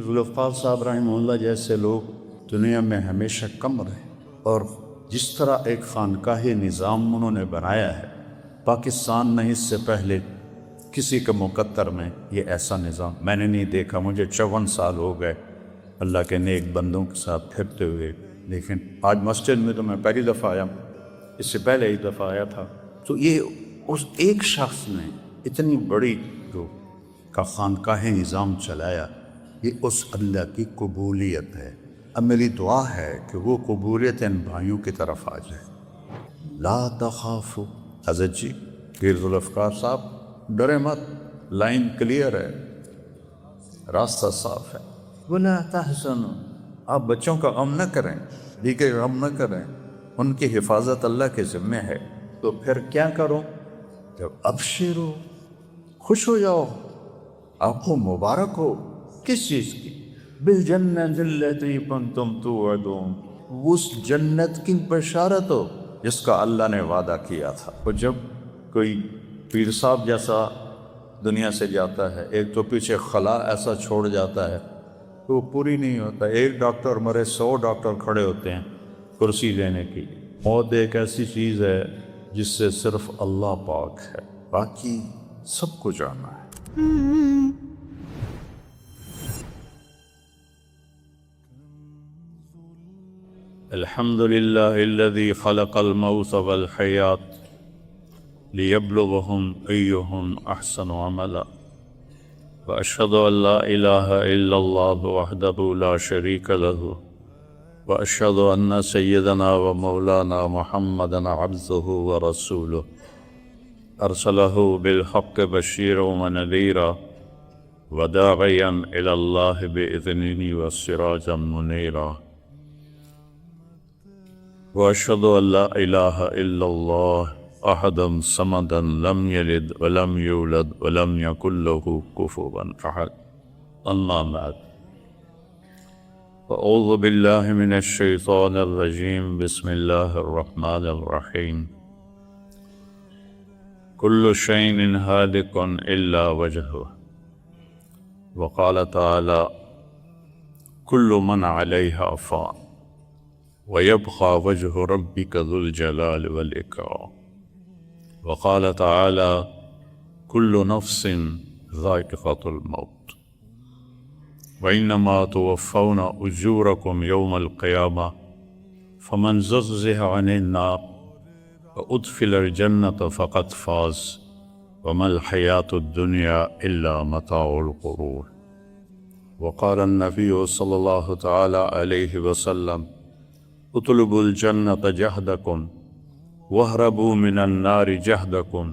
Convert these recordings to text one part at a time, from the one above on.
ذوالفقار صاحب رحمہ اللہ جیسے لوگ دنیا میں ہمیشہ کم رہے، اور جس طرح ایک خانقاہ نظام انہوں نے بنایا ہے پاکستان میں اس سے پہلے کسی کے مقدر میں یہ ایسا نظام میں نے نہیں دیکھا۔ مجھے 54 سال ہو گئے اللہ کے نیک بندوں کے ساتھ پھرتے ہوئے، لیکن آج مسجد میں تو میں پہلی دفعہ آیا، اس سے پہلے ایک دفعہ آیا تھا۔ تو یہ اس ایک شخص نے اتنی بڑی جو کا خانقاہ نظام چلایا، یہ اس اللہ کی قبولیت ہے۔ اب میری دعا ہے کہ وہ قبولیت ان بھائیوں کی طرف آ جائے۔ لا تخافوا، حضرت جی پیر ذوالفقار صاحب ڈرے مت، لائن کلیئر ہے، راستہ صاف ہے۔ ولا تحزنوا، آپ بچوں کا غم نہ کریں، دیگر غم نہ کریں، ان کی حفاظت اللہ کے ذمہ ہے۔ تو پھر کیا کرو؟ جب ابشرو، خوش ہو جاؤ، آپ کو مبارک ہو۔ کس چیز کی؟ بالجنت التی کنتم توعدون، اس جنت کی بشارت ہو جس کا اللہ نے وعدہ کیا تھا۔ اور جب کوئی پیر صاحب جیسا دنیا سے جاتا ہے، ایک تو پیچھے خلا ایسا چھوڑ جاتا ہے تو وہ پوری نہیں ہوتا۔ ایک ڈاکٹر مرے 100 ڈاکٹر کھڑے ہوتے ہیں کرسی لینے کی۔ موت ایک ایسی چیز ہے جس سے صرف اللہ پاک ہے، باقی سب کو جانا ہے۔ الحمد للہ الذی خلق الموت والحیات لیبلوہم ایہم احسن عملا، واشہد ان لا الہ الا اللہ وحدہ لا شریک لہ، واشہد ان سیدنا و مولانا محمدا عبدہ ورسولہ، ارسلہ بالحق بشیرا ونذیرا وداعیا الی اللہ بإذنہ وسراجا منیرا، واشہد ان لا الہ الا اللہ احدا صمدا لم یلد ولم یولد ولم یکن لہ کفوا احد، اما بعد، اعوذ باللہ من الشیطان الرجیم، بسم اللہ الرحمن الرحیم، کل شیء ہالک الا وجہہ، وقال تعالی کل من علیہا فان، وَيَبْقَى وَجْهُ رَبِّكَ ذُو الْجَلَالِ وَالْإِكْرَامِ، وقال تعالى كل نفس ذائقة الموت، وإنما توفون أجوركم يوم القيامة، فمن زحزح عن النار وأدخل الجنة فقد فاز، وما الحياة الدنيا إلا متاع الغرور، وقال النبي صلى الله تعالى عليه وسلم اطلبوا الجنة جهدكم واهربوا من النار جهدكم،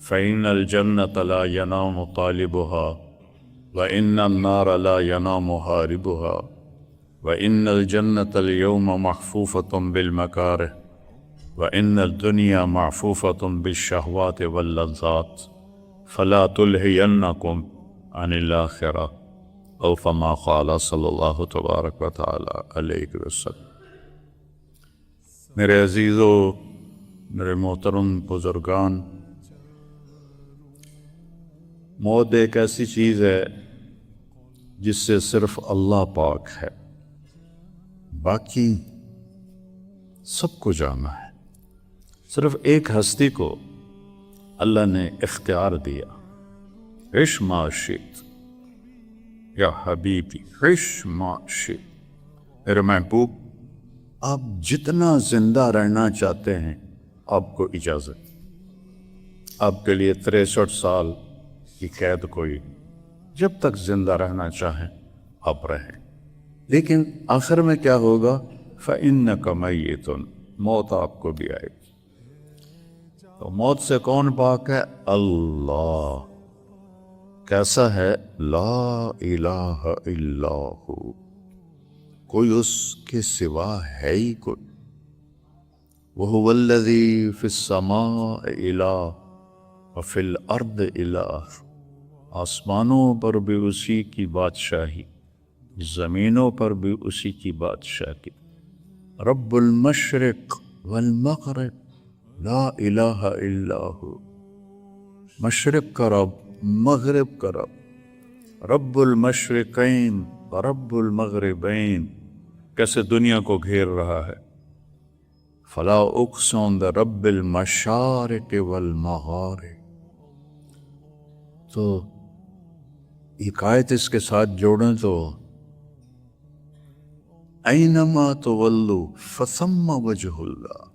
فإن الجنة لا ينام طالبها وإن النار لا ينام هاربها، وإن الجنة اليوم محفوفة بالمكاره وإن الدنيا معفوفة بالشهوات واللذات، فلا تلهينكم عن الآخرة، أو كما قال صلى الله تبارك وتعالى عليه وسلم۔ میرے عزیزو، میرے محترم بزرگان، موت ایک ایسی چیز ہے جس سے صرف اللہ پاک ہے، باقی سب کو جانا ہے۔ صرف ایک ہستی کو اللہ نے اختیار دیا، عش ما شئت یا حبیبی، عش ما شئت، میرے محبوب آپ جتنا زندہ رہنا چاہتے ہیں آپ کو اجازت، آپ کے لیے 63 سال کی قید کوئی، جب تک زندہ رہنا چاہیں آپ رہیں، لیکن آخر میں کیا ہوگا؟ فَإِنَّكَ مَيِّتٌ، موت آپ کو بھی آئے گی۔ تو موت سے کون پاک ہے؟ اللہ۔ کیسا ہے؟ لا الہ الا ہو، کوئی اس کے سوا ہے ہی کوئی۔ وَهُوَ الَّذِي فِي السَّمَاءِ إِلَٰهٌ وَفِي الْأَرْضِ إِلَٰهٌ، آسمانوں پر بھی اسی کی بادشاہی، زمینوں پر بھی اسی کی بادشاہی۔ رب المشرق والمغرب لا الہ الا ہو، مشرق کا رب، مغرب کا رب، رب المشرقین رب المغربین کیسے دنیا کو گھیر رہا ہے، فلا اقسم برب المشارق والمغارب. تو ایک آیت اس کے ساتھ جوڑیں تو اینما تولوا فثم وجہ اللہ،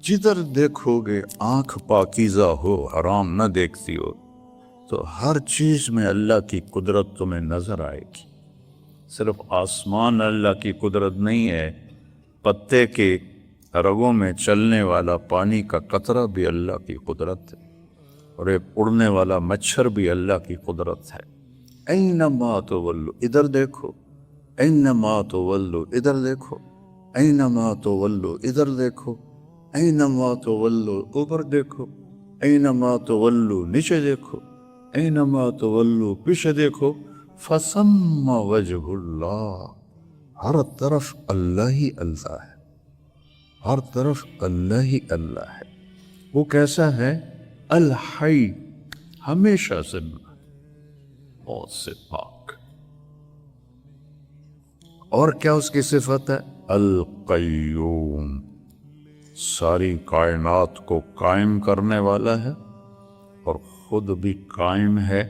جدھر دیکھو گے آنکھ پاکیزہ ہو، حرام نہ دیکھتی ہو، تو ہر چیز میں اللہ کی قدرت تمہیں نظر آئے گی. صرف آسمان اللہ کی قدرت نہیں ہے، پتے کے رگوں میں چلنے والا پانی کا قطرہ بھی اللہ کی قدرت ہے، اور ایک اڑنے والا مچھر بھی اللہ کی قدرت ہے. اینما تولوا، ادھر دیکھو، اینما تولوا، ادھر دیکھو، اینما تولوا، ادھر دیکھو، اینما تولوا، اوپر دیکھو، اینما تولوا، نیچے دیکھو، اینما تولوا، پیچھے دیکھو. فثم وجہ اللہ، ہر طرف اللہ ہی اللہ ہے، ہر طرف اللہ ہی اللہ ہے. وہ کیسا ہے؟ الحی، ہمیشہ زندہ، موت سے پاک. اور کیا اس کی صفت ہے؟ القیوم، ساری کائنات کو قائم کرنے والا ہے اور خود بھی قائم ہے.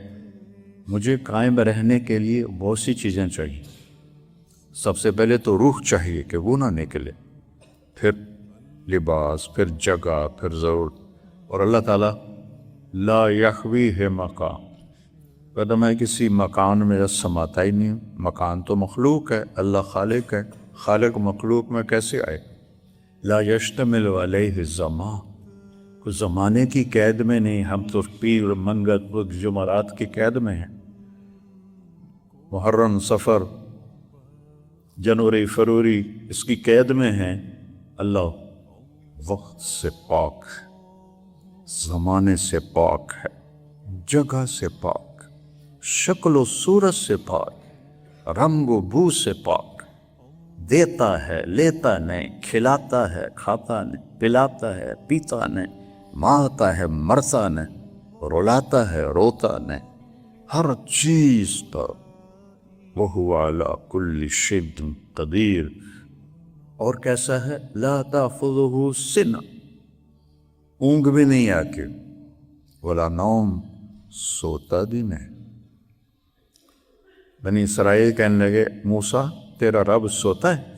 مجھے قائم رہنے کے لیے بہت سی چیزیں چاہیے. سب سے پہلے تو روح چاہیے کہ وہ نہ نکلے، پھر لباس، پھر جگہ، پھر ضرورت. اور اللہ تعالیٰ لا یخویہ مقام، کہتا میں کسی مکان میں سماتا ہی نہیں ہوں. مکان تو مخلوق ہے، اللہ خالق ہے، خالق مخلوق میں کیسے آئے؟ لا یشتمل علیہ الزمان، کوئی زمانے کی قید میں نہیں. ہم تو پیر، منگل، بدھ، جمعرات کی قید میں ہیں. محرم، سفر، جنوری، فروری اس کی قید میں ہیں. اللہ وقت سے پاک ہے، زمانے سے پاک ہے، جگہ سے پاک، شکل و صورت سے پاک، رنگ و بو سے پاک. دیتا ہے، لیتا نہیں، کھلاتا ہے، کھاتا نہیں، پلاتا ہے، پیتا نہیں، مارتا ہے، مرتا نہیں، رلاتا ہے، روتا نہیں. ہر چیز پر وَهُوَ عَلَى كُلِّ شَيْءٍ قَدِيرٌ. اور کیسا ہے؟ لا تأخذه سنة، اونگ بھی نہیں آتی، ولا نوم، سوتا بھی نہیں. بنی اسرائیل کہنے لگے موسیٰ تیرا رب سوتا ہے؟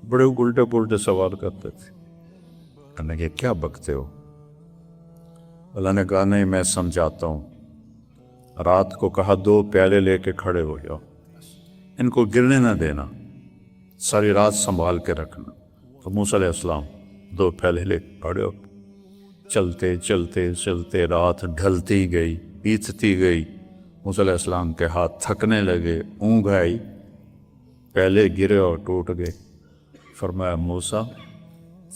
بڑے الٹے پلٹے سوال کرتے تھے. کہنے لگے کیا بکتے ہو؟ اللہ نے کہا نہیں، میں سمجھاتا ہوں. رات کو کہا 2 پیالے لے کے کھڑے ہو جاؤ، ان کو گرنے نہ دینا، ساری رات سنبھال کے رکھنا. تو موسیٰ علیہ السلام 2 پیالے لے کے کھڑے ہو. چلتے چلتے چلتے رات ڈھلتی گئی، بیتتی گئی. موسیٰ علیہ السلام کے ہاتھ تھکنے لگے، اونگ آئی، پیالے گرے اور ٹوٹ گئے. فرمایا موسیٰ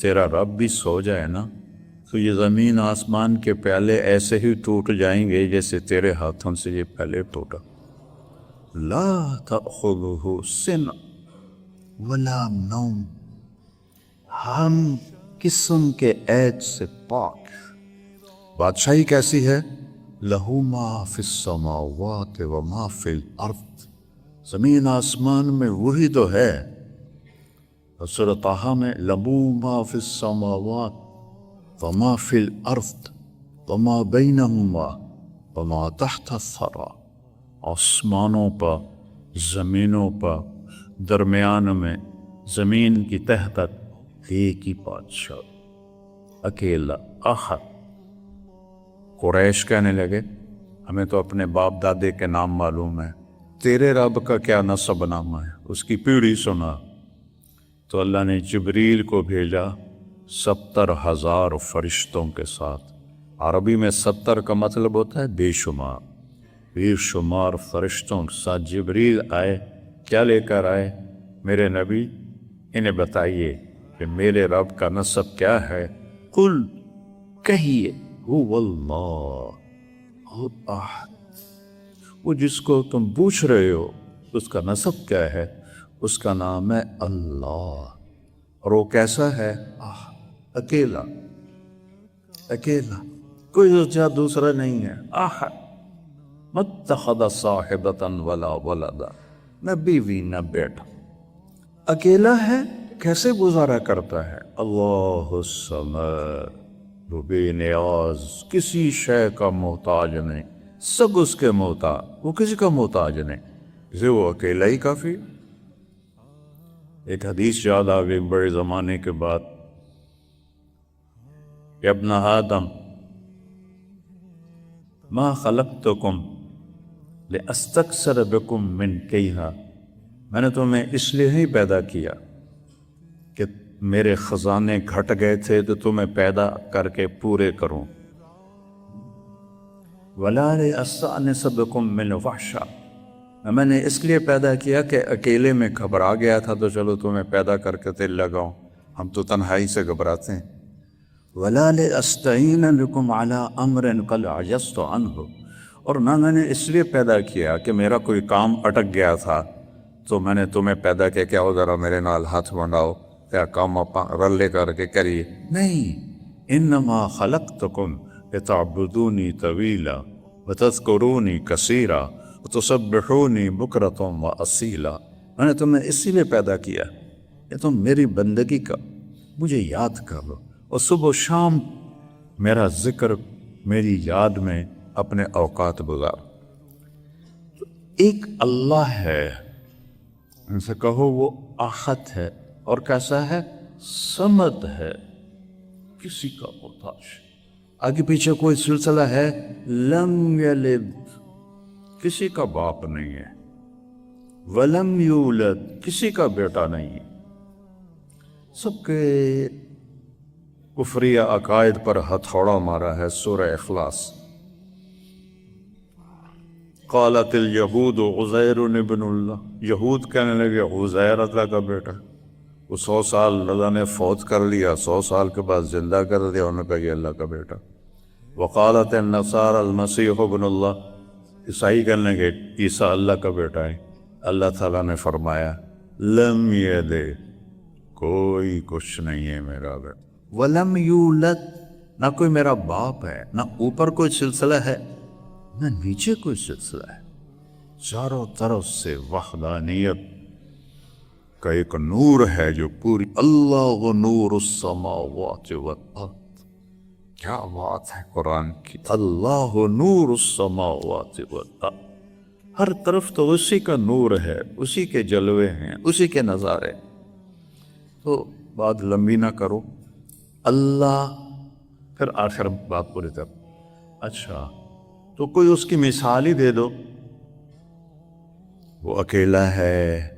تیرا رب بھی سو جائے نا تو یہ زمین آسمان کے پیالے ایسے ہی ٹوٹ جائیں گے جیسے تیرے ہاتھوں سے یہ پیالے ٹوٹا. لا تأخذہ سنہ ولا نوم، ہم قسم کے عیب سے پاک. بادشاہی کیسی ہے؟ لہو ما فی السماوات وما فی الارض، زمین آسمان میں وہی تو ہے. سورۃ طٰہٰ میں لہو ما فی السماوات وما فی الارض وما بینہما وما تحت الثری، آسمانوں پر، زمینوں پر، درمیان میں، زمین کی تہہ تک ایک ہی بادشاہ، اکیلا، احد. قریش کہنے لگے ہمیں تو اپنے باپ دادے کے نام معلوم ہے، تیرے رب کا کیا نسب نامہ ہے، اس کی پیڑھی سنا. تو اللہ نے جبریل کو بھیجا 70,000 فرشتوں کے ساتھ. عربی میں 70 کا مطلب ہوتا ہے بے شمار، بے شمار فرشتوں کے ساتھ جبریل آئے. کیا لے کر آئے؟ میرے نبی انہیں بتائیے کہ میرے رب کا نسب کیا ہے. قل، کہیے، هو اللہ احد، وہ جس کو تم پوچھ رہے ہو اس کا نسب کیا ہے، اس کا نام ہے اللہ. اور وہ کیسا ہے؟ اکیلا، اکیلا، کوئی دوسرا نہیں ہے. احد، متخذ صاحبۃ ولا ولدا، نہ بیوی نہ بیٹا، اکیلا ہے، کیسے گزارا کرتا ہے؟ اللہ الصمد، وہ بے نیاز، کسی شے کا محتاج نہیں، سب اس کے محتاج، وہ کسی کا محتاج نہیں، اسے وہ اکیلا ہی کافی۔ ایک حدیث یاد آ گئی بڑے زمانے کے بعد کہ ابن آدم ما خلقتکم لاستکثر بکم من کیہا، میں نے تمہیں اس لیے ہی پیدا کیا کہ میرے خزانے گھٹ گئے تھے تو تمہیں پیدا کر کے پورے کروں، وَلَا لِأَسْتَأْنِسَ بِكُم مِّنْ وَحْشًا، میں نے اس لیے پیدا کیا کہ اکیلے میں گھبرا گیا تھا تو چلو تمہیں پیدا کر کے دل لگاؤں، ہم تو تنہائی سے گھبراتے ہیں۔ وَلَا لِأَسْتَعِينَ بِكُمْ عَلَىٰ أَمْرٍ قَدْ عَجَزْتُ عَنْهُ، اور نہ میں نے اس لیے پیدا کیا کہ میرا کوئی کام اٹک گیا تھا تو میں نے تمہیں پیدا کیا کہ آؤ ذرا میرے نال ہاتھ بناؤ، کیا کام رلے کر کے کریے، نہیں، انما خلقتکم لتعبدونی طویلا وتذکرونی کثیرا وتسبحونی بکرۃ واصیلا، میں نے تمہیں اسی لیے پیدا کیا کہ تم میری بندگی کا مجھے یاد کرو اور صبح و شام میرا ذکر میری یاد میں اپنے اوقات گزارو۔ ایک اللہ ہے، ان سے کہو وہ احد ہے، اور کیسا ہے؟ صمد ہے، کسی کا محتاج، آگے پیچھے کوئی سلسلہ ہے، لم یلد، کسی کا باپ نہیں ہے، ولم یولد، کسی کا بیٹا نہیں ہے، سب کے کفریہ عقائد پر ہتھوڑا مارا ہے۔ سورہ اخلاص۔ قالت الیہود عزیر ابن اللہ، یہود کہنے لگے عزیر اللہ کا بیٹا، وہ 100 سال اللہ نے فوت کر لیا، 100 سال کے بعد زندہ کر دیا، انہوں نے کہا یہ اللہ کا بیٹا۔ وقالت النصارى المسیح ابن اللہ، عیسائی کہنے لگے عیسیٰ اللہ کا بیٹا ہے۔ اللہ تعالیٰ نے فرمایا لم یلد، کوئی کچھ نہیں ہے میرا بیٹا، ولم یولد، نہ کوئی میرا باپ ہے، نہ اوپر کوئی سلسلہ ہے نہ نیچے کوئی سلسلہ ہے، چاروں طرف سے وحدانیت کا ایک نور ہے جو پوری، اللہ نور السماوات والارض، کیا بات ہے قرآن کی، اللہ نور السماوات والارض، ہر طرف تو اسی کا نور ہے، اسی کے جلوے ہیں، اسی کے نظارے۔ تو بات لمبی نہ کرو، اللہ، پھر آخر بات پوری کر، اچھا تو کوئی اس کی مثال ہی دے دو، وہ اکیلا ہے،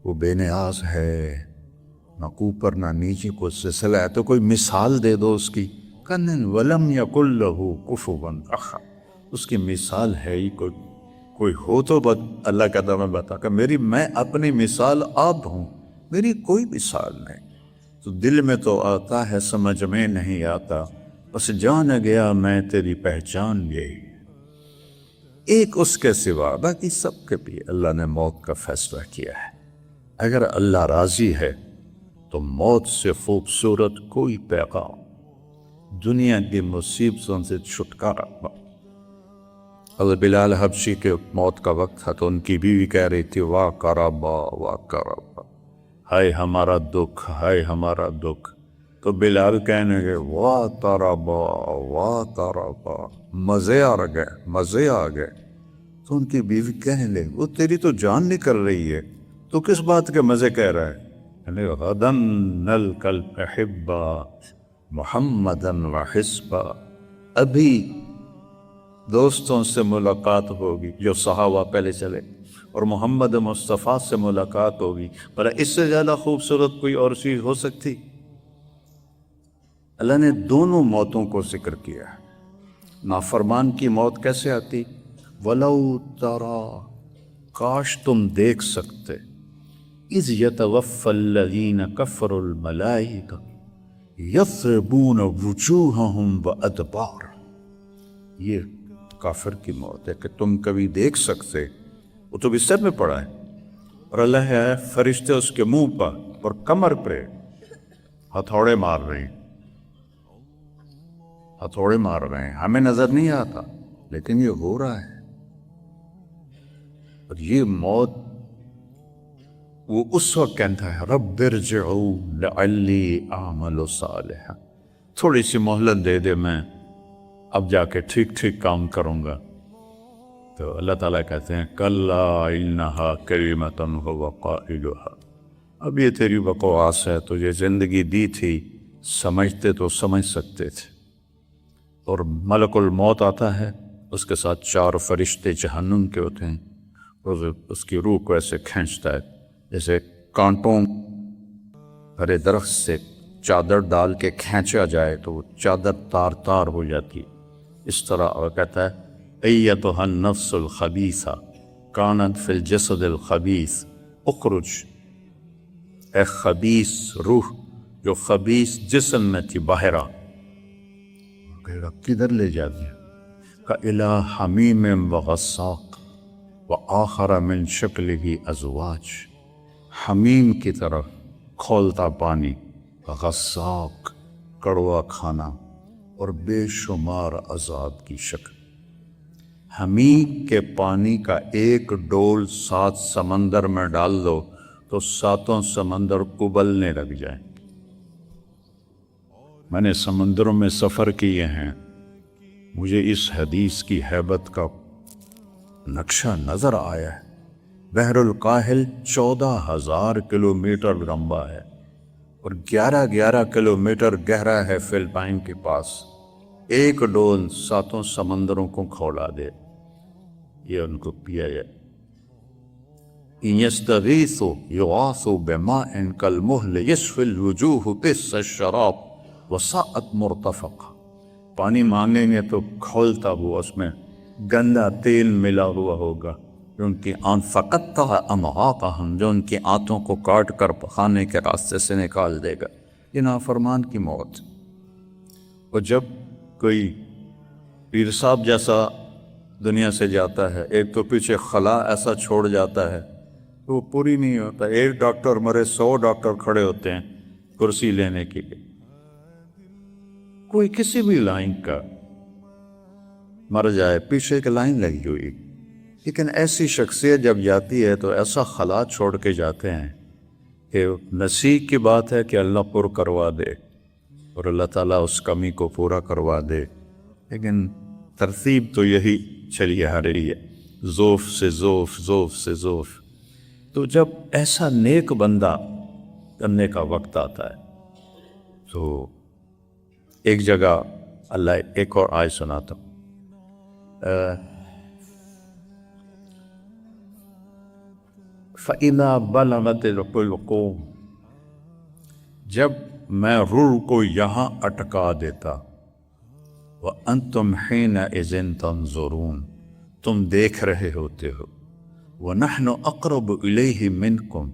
وہ بے نیاز ہے، نہ اوپر نہ نیچے کوئی سلسلہ ہے، تو کوئی مثال دے دو اس کی، کن ولم یکن لہ کفوا احد، اس کی مثال ہے ہی کوئی ہو تو اللہ کا دم بتا کہ میں اپنی مثال آپ ہوں، میری کوئی مثال نہیں، تو دل میں تو آتا ہے سمجھ میں نہیں آتا، بس جان گیا میں تیری پہچان یہی، ایک اس کے سوا، باقی سب کے بھی اللہ نے موت کا فیصلہ کیا ہے۔ اگر اللہ راضی ہے تو موت سے خوبصورت کوئی پیغام، دنیا کی مصیبتوں سے چھٹکارا۔ حضرت بلال حبشی کے موت کا وقت تھا تو ان کی بیوی کہہ رہی تھی واہ کربا واہ کربا، ہائے ہمارا دکھ، ہائے ہمارا دکھ، تو بلال کہنے گے واہ تربا واہ تربا، مزے آ گئے، مزے آ گئے۔ تو ان کی بیوی کہنے لگی وہ تیری تو جان نکل رہی ہے، تو کس بات کے مزے کہہ رہا ہے؟ غدن نلقى الأحبة محمدا وحزبا، ابھی دوستوں سے ملاقات ہوگی جو صحابہ پہلے چلے، اور محمد مصطفیٰ سے ملاقات ہوگی، پر اس سے زیادہ خوبصورت کوئی اور چیز ہو سکتی؟ اللہ نے دونوں موتوں کو ذکر کیا ہے۔ نافرمان کی موت کیسے آتی؟ وَلَوْ تَرَى، کاش تم دیکھ سکتے، اِذْ يَتَوَفَّى الَّذِينَ كَفَرُوا الْمَلَائِكَةُ يَضْرِبُونَ وُجُوهَهُمْ وَأَدْبَارَهُمْ، یہ کافر کی موت ہے کہ تم کبھی دیکھ سکتے، وہ تو بستر میں پڑا ہے اور اللہ ہے فرشتے اس کے منہ پر اور کمر پہ ہتھوڑے مار رہے ہیں، ہتھوڑے مار رہے ہیں، ہمیں نظر نہیں آتا لیکن یہ ہو رہا ہے۔ اور یہ موت وہ اس وقت کہتا ہے رب ارجعون لعلی اعمل صالحا، تھوڑی سی مہلت دے دے، میں اب جا کے ٹھیک ٹھیک کام کروں گا. تو اللہ تعالیٰ کہتے ہیں کلا انہا کلمۃ ھو قائلھا، اب یہ تیری بکواس ہے، تجھے زندگی دی تھی، سمجھتے تو سمجھ سکتے تھے. اور ملک الموت آتا ہے، اس کے ساتھ 4 فرشتے جہنم کے ہوتے ہیں، اور اس کی روح کو ایسے کھینچتا ہے جیسے کانٹوں ہرے درخت سے چادر ڈال کے کھینچا جائے تو وہ چادر تار تار ہو جاتی ہے. اس طرح اور کہتا ہے ایتھا النفس الخبیثہ کانت فی الجسد الخبیث اخرج، اے خبیث روح جو خبیث جسم میں تھی باہر آ. کہے گا کدھر لے جاتی ہے؟ کإلی حمیم وغساق وآخر من شکلہ ازواج، حمیم کی طرف کھولتا پانی، غساق کڑوا کھانا، اور بے شمار عذاب کی شکل. حمیم کے پانی کا ایک ڈول 7 سمندر میں ڈال دو تو 7 سمندر ابلنے لگ جائیں. میں نے سمندروں میں سفر کیے ہیں، مجھے اس حدیث کی ہیبت کا نقشہ نظر آیا ہے. بحر الکاہل 14,000 کلومیٹر لمبا ہے اور 11 کلومیٹر گہرا ہے فلپائن کے پاس. ایک ڈول 7 سمندروں کو کھولا دے، یہ ان کو پیا جائے. ان یستغیثوا یغاثوا بماء کالمہل یشفی الوجوہ بئس الشراب وساءت مرتفقا، پانی مانگیں گے تو کھولتا ہوا اس میں گندا تیل ملا ہوا ہوگا جو ان کی فقط امعاءہم، جو ان کی آنتوں کو کاٹ کر پخانے کے راستے سے نکال دے گا. یہ نافرمان کی موت. اور جب کوئی پیر صاحب جیسا دنیا سے جاتا ہے، ایک تو پیچھے خلا ایسا چھوڑ جاتا ہے تو وہ پوری نہیں ہوتا. ایک ڈاکٹر مرے 100 ڈاکٹر کھڑے ہوتے ہیں کرسی لینے کے لیے. کوئی کسی بھی لائن کا مر جائے، پیچھے ایک لائن لگی ہوئی، لیکن ایسی شخصیت جب جاتی ہے تو ایسا خلا چھوڑ کے جاتے ہیں کہ نصیب کی بات ہے کہ اللہ پر کروا دے اور اللہ تعالیٰ اس کمی کو پورا کروا دے. لیکن ترتیب تو یہی چلی آ رہی ہے، ذوف سے ذوف، ذوف سے ذوف. تو جب ایسا نیک بندہ کرنے کا وقت آتا ہے تو ایک جگہ اللہ ایک اور آیت سناتا ہوں. فَإِذَا بَلَغَتِ الْحُلْقُومَ، جب میں روح کو یہاں اٹکا دیتا، وَأَنْتُمْ حِينَئِذٍ تَنْظُرُونَ، تم دیکھ رہے ہوتے ہو، وَنَحْنُ أَقْرَبُ إِلَيْهِ مِنْكُمْ،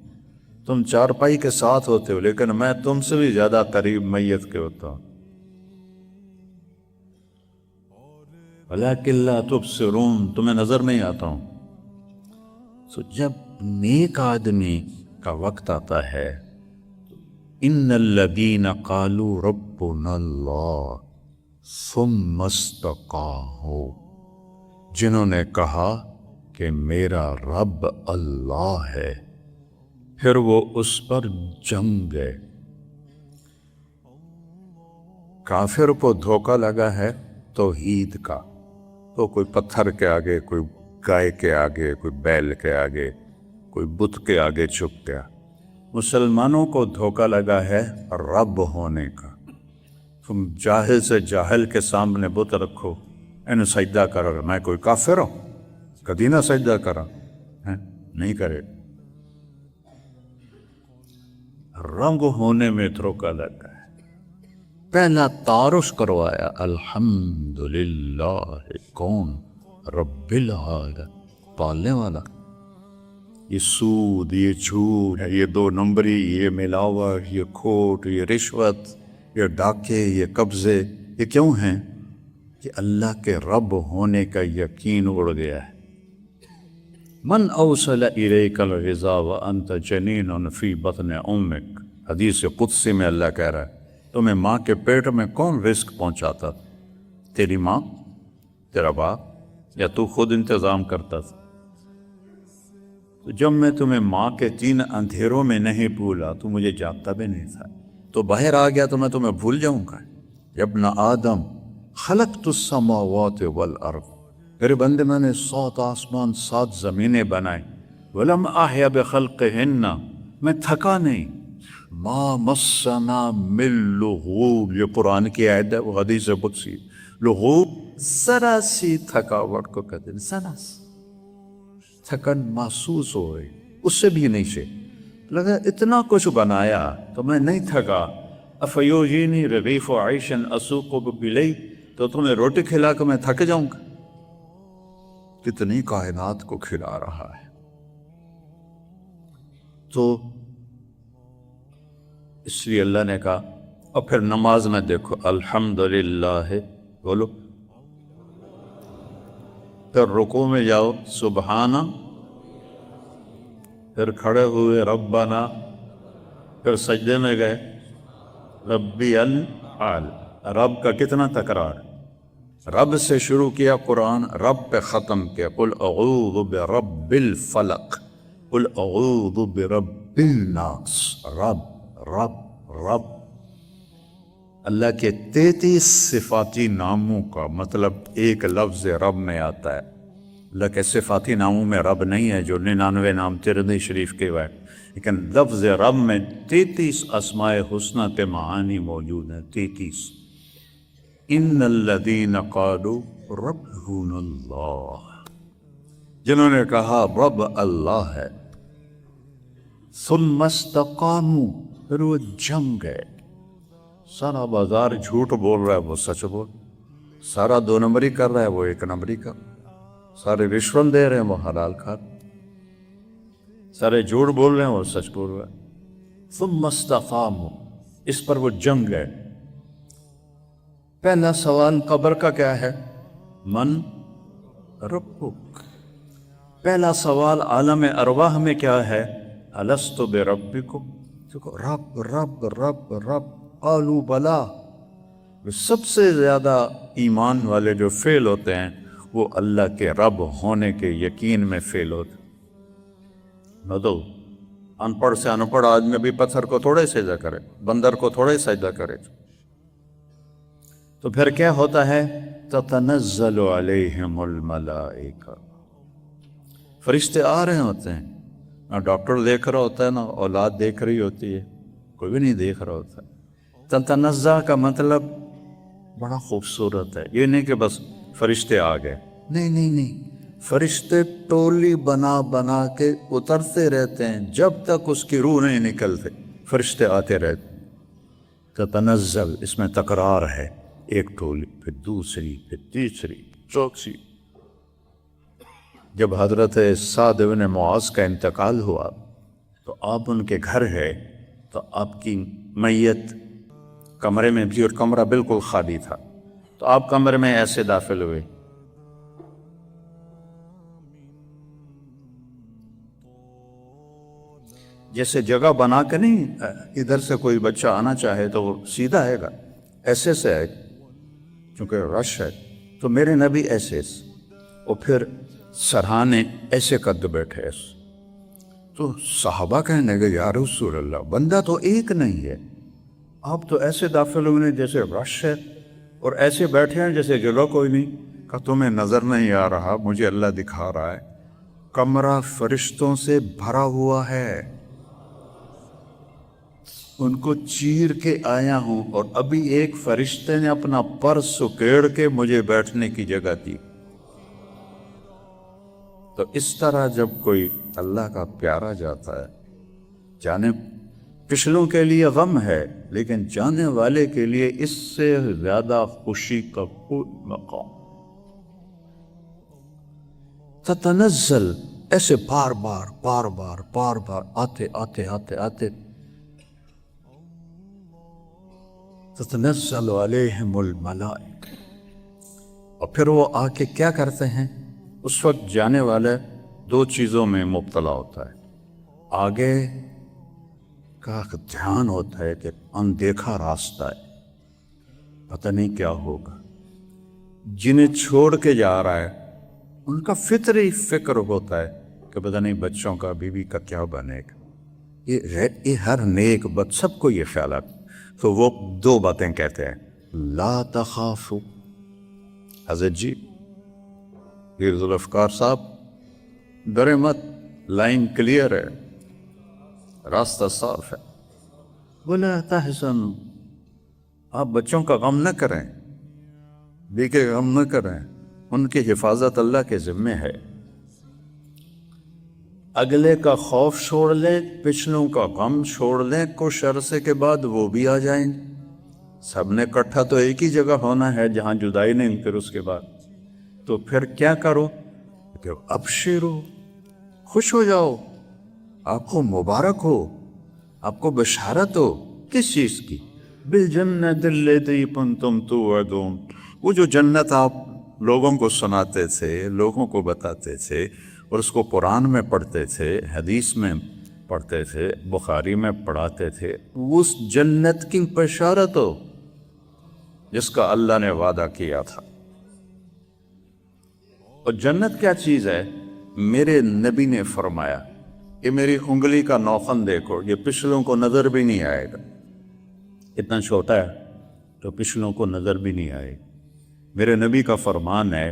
تم چارپائی کے ساتھ ہوتے ہو لیکن میں تم سے بھی زیادہ قریب میت کے ہوتا ہوں. وَلَكِنْ لَا تُبْصِرُونَ، تمہیں نظر نہیں آتا ہوں. تو جب نیک آدمی کا وقت آتا ہے، ان الذین قالوا ربنا اللہ ثم استقاموا، جنہوں نے کہا کہ میرا رب اللہ ہے، پھر وہ اس پر جم گئے. کافر کو دھوکہ لگا ہے توحید کا، تو کوئی پتھر کے آگے، کوئی گائے کے آگے، کوئی بیل کے آگے، کوئی بت کے آگے چھپ گیا. مسلمانوں کو دھوکہ لگا ہے رب ہونے کا. تم جاہل سے جاہل کے سامنے بت رکھو، انہیں سجدہ کرو، میں کوئی کافر ہوں؟ کبھی نہ سجدہ کرا، نہیں کرے. رنگ ہونے میں دھوکہ لگا ہے. پہلا تعارف کروایا الحمدللہ، کون؟ رب العالمین، پالنے والا. یہ سود، یہ جھوٹ، یہ 2 نمبری، یہ ملاوٹ، یہ کھوٹ، یہ رشوت، یہ ڈاکے، یہ قبضے، یہ کیوں ہیں؟ کہ اللہ کے رب ہونے کا یقین اڑ گیا ہے. من اوصل الیک الغذاء وانت جنین فی بطن امک، حدیث قدسی میں اللہ کہہ رہا ہے تمہیں ماں کے پیٹ میں کون رزق پہنچاتا تھا؟ تیری ماں، تیرا باپ، یا تو خود انتظام کرتا تھا؟ تو جب میں تمہیں ماں کے 3 اندھیروں میں نہیں بھولا تو مجھے جانتا بھی نہیں تھا، تو باہر آ گیا تو میں تمہیں بھول جاؤں گا؟ ابن آدم خلقت السماوات والارض، میرے بندے میں نے 7 آسمان 7 زمینیں بنائیں، ولم احیا بخلقہن، میں تھکا نہیں، ما مسنا من لغوب، یہ قرآن کی آیت ہے، وہ حدیث قدسی، لغوب ذرا سی تھکاوٹ کو کہتے ہیں، ذرا سی تھکن محسوس ہوئے، اس سے بھی نہیں سے لگا اتنا کچھ بنایا تو میں نہیں تھکا، افیوہینی رغیف عیشن اسوق بلیل، تو تمہیں روٹی کھلا کے میں تھک جاؤں گا؟ کتنی کائنات کو کھلا رہا ہے۔ تو اس لیے اللہ نے کہا، اور پھر نماز میں دیکھو الحمدللہ بولو، پھر رکوع میں جاؤ سبحانہ، پھر کھڑے ہوئے ربنا، پھر سجدے میں گئے ربی العال، رب کا کتنا تکرار، رب سے شروع کیا قرآن، رب پہ ختم کیا، قل اعوذ برب الفلق، قل اعوذ برب الناس، رب رب رب۔ اللہ کے 33 صفاتی ناموں کا مطلب ایک لفظ رب میں آتا ہے۔ اللہ کے صفاتی ناموں میں رب نہیں ہے جو 99 نام ترمذی شریف کے ہوئے، لیکن لفظ رب میں 33 اسماء حسنہ کے معانی موجود ہیں، 33۔ ان الذین قالوا ربنا اللہ، جنہوں نے کہا رب اللہ ہے، ثم استقاموا، پھر وہ جم گئے۔ سارا بازار جھوٹ بول رہا ہے وہ سچ بول، سارا 2 نمبری کر رہا ہے وہ 1 نمبری کر، سارے رشوت دے رہے ہیں وہ حلال کھا، سارے جھوٹ بول رہے ہیں وہ سچ بول رہا ہے۔ ثم استقاموا، اس پر وہ جم گئے۔ پہلا سوال قبر کا کیا ہے؟ من ربک۔ پہلا سوال عالم ارواح میں کیا ہے؟ الست بربکم، دیکھو رب رب رب رب، قالوا بلا۔ سب سے زیادہ ایمان والے جو فیل ہوتے ہیں وہ اللہ کے رب ہونے کے یقین میں فیل ہوتے ہیں۔ نہ تو ان پڑھ سے ان پڑھ آدمی بھی پتھر کو تھوڑے سجدہ کرے، بندر کو تھوڑے سجدہ کرے، تو پھر کیا ہوتا ہے؟ تتنزل علیہم الملائکہ، فرشتے آ رہے ہوتے ہیں، نہ ڈاکٹر دیکھ رہا ہوتا ہے، نہ اولاد دیکھ رہی ہوتی ہے، کوئی بھی نہیں دیکھ رہا ہوتا ہے۔ تتنزل کا مطلب بڑا خوبصورت ہے، یہ نہیں کہ بس فرشتے آ گئے، نہیں نہیں نہیں، فرشتے ٹولی بنا بنا کے اترتے رہتے ہیں جب تک اس کی روح نہیں نکلتے، فرشتے آتے رہتے ہیں۔ تتنزل اس میں تکرار ہے، ایک ٹولی پھر دوسری پھر تیسری چوتھی۔ جب حضرت سعد بن معاذ کا انتقال ہوا تو آپ ان کے گھر گئے تو آپ کی میت کمرے میں بھی، اور کمرہ بالکل خالی تھا، تو آپ کمرے میں ایسے داخل ہوئے، جیسے جگہ بنا کے نہیں، ادھر سے کوئی بچہ آنا چاہے تو وہ سیدھا آئے گا، ایسے سے آئے گا کیونکہ رش ہے، تو میرے نبی ایسے، اور پھر سرہانے ایسے قد بیٹھے ایسے۔ تو صحابہ کہنے لگے یا رسول اللہ، بندہ تو ایک نہیں ہے، آپ تو ایسے داخل ہوئے جیسے رش ہے، اور ایسے بیٹھے ہیں جیسے جگہ کوئی نہیں۔ کہ تمہیں نظر نہیں آ رہا، مجھے اللہ دکھا رہا ہے، کمرہ فرشتوں سے بھرا ہوا ہے، ان کو چیر کے آیا ہوں، اور ابھی ایک فرشتے نے اپنا پر سکیڑ کے مجھے بیٹھنے کی جگہ دی۔ تو اس طرح جب کوئی اللہ کا پیارا جاتا ہے، جانے پچھلوں کے لیے غم ہے، لیکن جانے والے کے لیے اس سے زیادہ خوشی کا کوئی مقام۔ تتنزل، ایسے بار بار بار بار بار بار آتے آتے آتے آتے، تتنزل علیہم الملائکہ، اور پھر وہ آ کے کیا کرتے ہیں؟ اس وقت جانے والے 2 چیزوں میں مبتلا ہوتا ہے، آگے کا دھیان ہوتا ہے کہ اندیکھا راستہ ہے، پتہ نہیں کیا ہوگا، جنہیں چھوڑ کے جا رہا ہے ان کا فطری فکر ہوتا ہے کہ پتہ نہیں بچوں کا بیوی کا کیا بنے گا. یہ ہر نیک بد سب کو یہ خیالات. تو وہ دو باتیں کہتے ہیں, لا تخافوا. حضرت جی یہ ذوالفقار صاحب ڈرے مت, لائن کلیئر ہے, راستہ صاف ہے. ولا تحزنوا, آپ بچوں کا غم نہ کریں, بیوی کے غم نہ کریں, ان کی حفاظت اللہ کے ذمے ہے. اگلے کا خوف چھوڑ لیں, پچھلوں کا غم چھوڑ لیں, کچھ عرصے کے بعد وہ بھی آ جائیں. سب نے اکٹھا تو ایک ہی جگہ ہونا ہے جہاں جدائی نہیں. پھر اس کے بعد تو پھر کیا کرو کہ ابشرو, خوش ہو جاؤ, آپ کو مبارک ہو, آپ کو بشارت ہو. کس چیز کی؟ بالجنت التی کنتم توعدون. وہ جو جنت آپ لوگوں کو سناتے تھے, لوگوں کو بتاتے تھے, اور اس کو قرآن میں پڑھتے تھے, حدیث میں پڑھتے تھے, بخاری میں پڑھاتے تھے, اس جنت کی بشارت ہو جس کا اللہ نے وعدہ کیا تھا. اور جنت کیا چیز ہے؟ میرے نبی نے فرمایا, یہ میری انگلی کا نوخن دیکھو, یہ پچھلوں کو نظر بھی نہیں آئے گا. اتنا چھوٹا ہے تو پچھلوں کو نظر بھی نہیں آئے. میرے نبی کا فرمان ہے,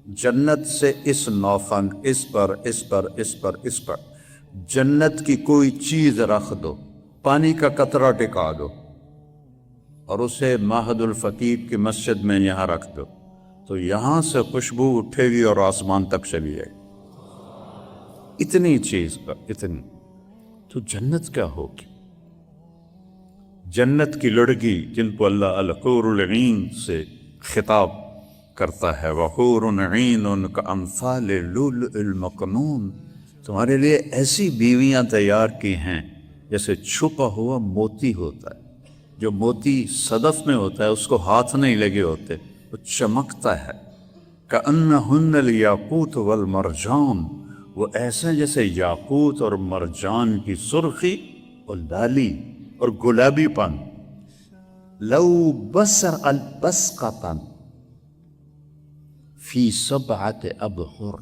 جنت سے اس نوخن, اس پر, اس پر, اس پر, اس پر, جنت کی کوئی چیز رکھ دو, پانی کا قطرہ ٹکا دو, اور اسے معہد الفقیر کی مسجد میں یہاں رکھ دو, تو یہاں سے خوشبو اٹھے گی اور آسمان تک چلی جائے. اتنی چیز پر, اتنی. تو جنت کیا ہوگی؟ جنت کی لڑکی جن کو اللہ الحور العین سے خطاب کرتا ہے, وحور عین کامثال اللؤلؤ المکنون, تمہارے لیے ایسی بیویاں تیار کی ہیں جیسے چھپا ہوا موتی ہوتا ہے. جو موتی صدف میں ہوتا ہے اس کو ہاتھ نہیں لگے ہوتے, وہ چمکتا ہے. کأنہن الیاقوت والمرجان, وہ ایسے جیسے یاقوت اور مرجان کی سرخی اور لالی اور گلابی پن. لو بسق البسقة فی سبعۃ ابحر,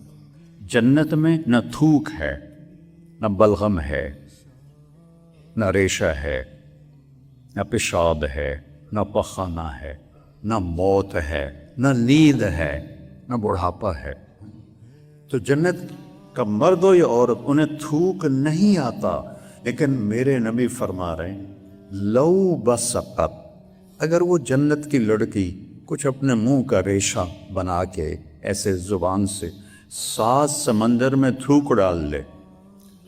جنت میں نہ تھوک ہے, نہ بلغم ہے, نہ ریشہ ہے, نہ پیشاب ہے, نہ پخانہ ہے, نہ موت ہے, نہ نیند ہے, نہ بڑھاپا ہے. تو جنت کا مرد ہو یا عورت انہیں تھوک نہیں آتا. لیکن میرے نبی فرما رہے ہیں, لو بسقت, اگر وہ جنت کی لڑکی کچھ اپنے منہ کا ریشہ بنا کے ایسے زبان سے 7 سمندر میں تھوک ڈال لے,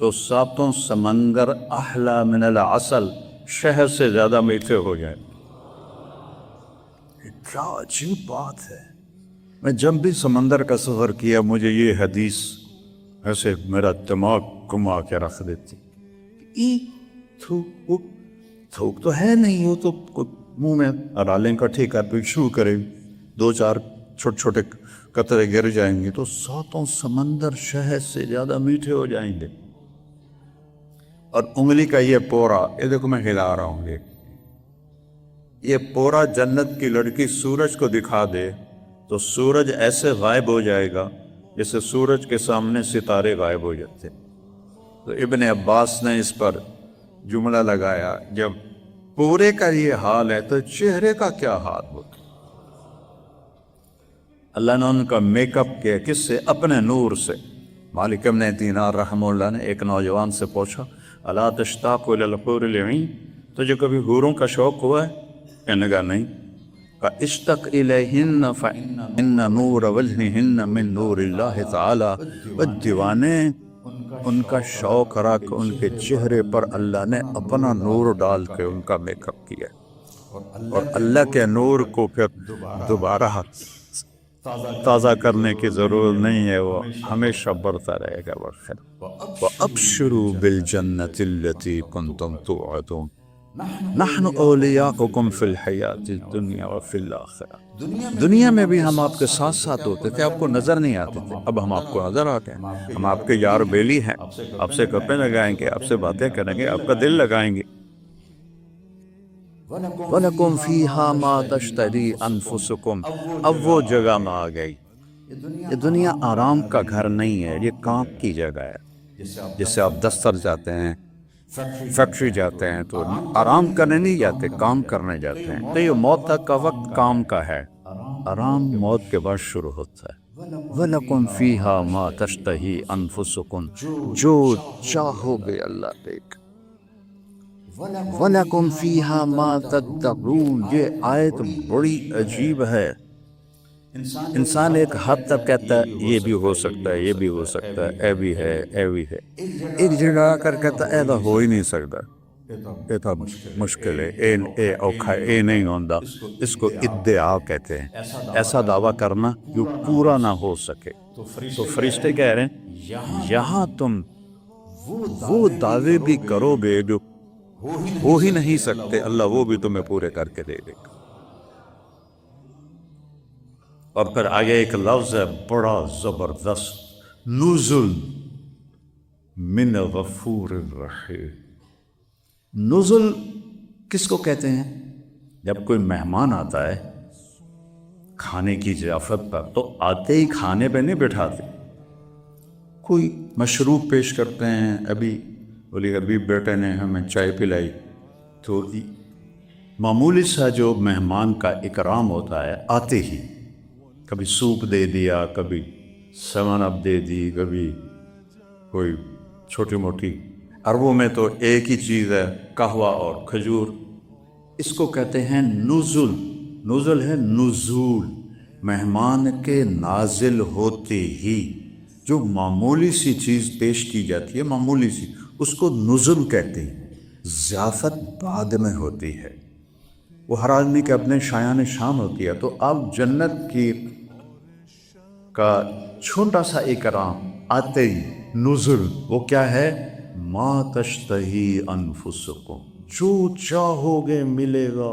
تو 7 سمندر احلی من العسل, شہد سے زیادہ میٹھے ہو جائیں. کیا عجیب بات ہے. میں جب بھی سمندر کا سفر کیا, مجھے یہ حدیث ایسے میرا دماغ گما کے رکھ دیتی. تھوک تو ہے نہیں, وہ تو منہ میں رالیں کٹھی کر پہ شروع کرے, 2-4 چھوٹے چھوٹے قطرے گر جائیں گے تو 7 سمندر شہد سے زیادہ میٹھے ہو جائیں گے. اور انگلی کا یہ پورا, یہ دیکھو میں ہلا رہا ہوں, یہ پورا جنت کی لڑکی سورج کو دکھا دے تو سورج ایسے غائب ہو جائے گا جیسے سورج کے سامنے ستارے غائب ہو جاتے. تو ابن عباس نے اس پر جملہ لگایا, جب پورے کا یہ حال ہے تو چہرے کا کیا حال ہوتا. اللہ نے ان کا میک اپ کیا, کس سے؟ اپنے نور سے. مالک ابن دینار رحمہ اللہ نے ایک نوجوان سے پوچھا, الا تشتاق الی الحور العین, تجھے کبھی حوروں کا شوق ہوا ہے؟ کہنے لگا نہیں. اشتق الیہن فإن نور وجہہن من نور اللہ تعالی. دیوانے ان کا شوق رکھ, ان کے چہرے پر اللہ نے اپنا نور ڈال کے ان کا میک اپ کیا, اور اللہ کے نور کو پھر دوبارہ تازہ کرنے کی ضرورت نہیں ہے, وہ ہمیشہ بڑھتا رہے گا. وَأَبْشِرُوا بِالْجَنَّةِ الَّتِي كُنْتُمْ تُوعَدُونَ نحن اولیاؤکم فی الحیات الدنیا وفی الآخرہ. دنیا میں بھی ہم آپ کے ساتھ ساتھ ہوتے تھے, آپ کو نظر نہیں آتے تھے, اب ہم آپ کو نظر آتے ہیں. ہم آپ کے یار بیلی ہیں, آپ سے گپیں لگائیں گے, آپ سے باتیں کریں گے, آپ کا دل لگائیں گے. وَلَكُمْ فِيهَا مَا تَشْتَهِي أَنفُسُكُمْ, اب وہ جگہ میں آ گئی. یہ دنیا آرام کا گھر نہیں ہے، یہ کام کی جگہ ہے۔ جیسے آپ دفتر جاتے ہیں، فیکٹری جاتے ہیں تو آرام کرنے نہیں جاتے، کام کرنے جاتے ہیں۔ تو یہ موت تک کا وقت کام کا ہے، آرام موت کے بعد شروع ہوتا ہے۔ وَلَكُمْ فِيهَا مَا تَشْتَهِي أَنفُسُكُمْ، جو چاہو گے اللہ دیکھ۔ وَلَكُمْ فِيهَا مَا تَدَّعُونَ، یہ آیت بڑی عجیب ہے۔ انسان ایک حد تک کہتا ہے یہ بھی ہو سکتا ہے، یہ بھی ہو سکتا ہے، اے بھی ہے، اے بھی ہے۔ ایک جگہ آ کر کہتا ہے ایسا ہو ہی نہیں سکتا، یہ تو مشکل ہے، اے اوکھا ہے، اے نہیں ہوتا۔ اس کو ادعا کہتے ہیں، ایسا دعویٰ کرنا جو پورا نہ ہو سکے۔ تو فرشتے کہہ رہے ہیں یہاں تم وہ دعوے بھی کرو گے جو ہو ہی نہیں سکتے، اللہ وہ بھی تمہیں پورے کر کے دے دے گا۔ اور پھر آگے ایک لفظ ہے بڑا زبردست، نزل من غفور الرحیم۔ نزل کس کو کہتے ہیں؟ جب کوئی مہمان آتا ہے کھانے کی ضیافت پر تو آتے ہی کھانے پہ نہیں بٹھاتے، کوئی مشروب پیش کرتے ہیں۔ ابھی بیٹے نے ہمیں چائے پلائی تو معمولی سا جو مہمان کا اکرام ہوتا ہے، آتے ہی کبھی سوپ دے دیا، کبھی سیون اپ دے دی، کبھی کوئی چھوٹی موٹی۔ عربوں میں تو ایک ہی چیز ہے، قہوہ اور کھجور۔ اس کو کہتے ہیں نزل۔ نزل ہے نزول، مہمان کے نازل ہوتے ہی جو معمولی سی چیز پیش کی جاتی ہے، معمولی سی، اس کو نزل کہتے ہیں۔ ضیافت بعد میں ہوتی ہے، وہ ہر آدمی کے اپنے شایان شان ہوتی ہے۔ تو آپ جنت کی کا چھوٹا سا اکرام آتے ہی نزل، وہ کیا ہے؟ ما تشتہی انفسکم، جو چاہو گے ملے گا۔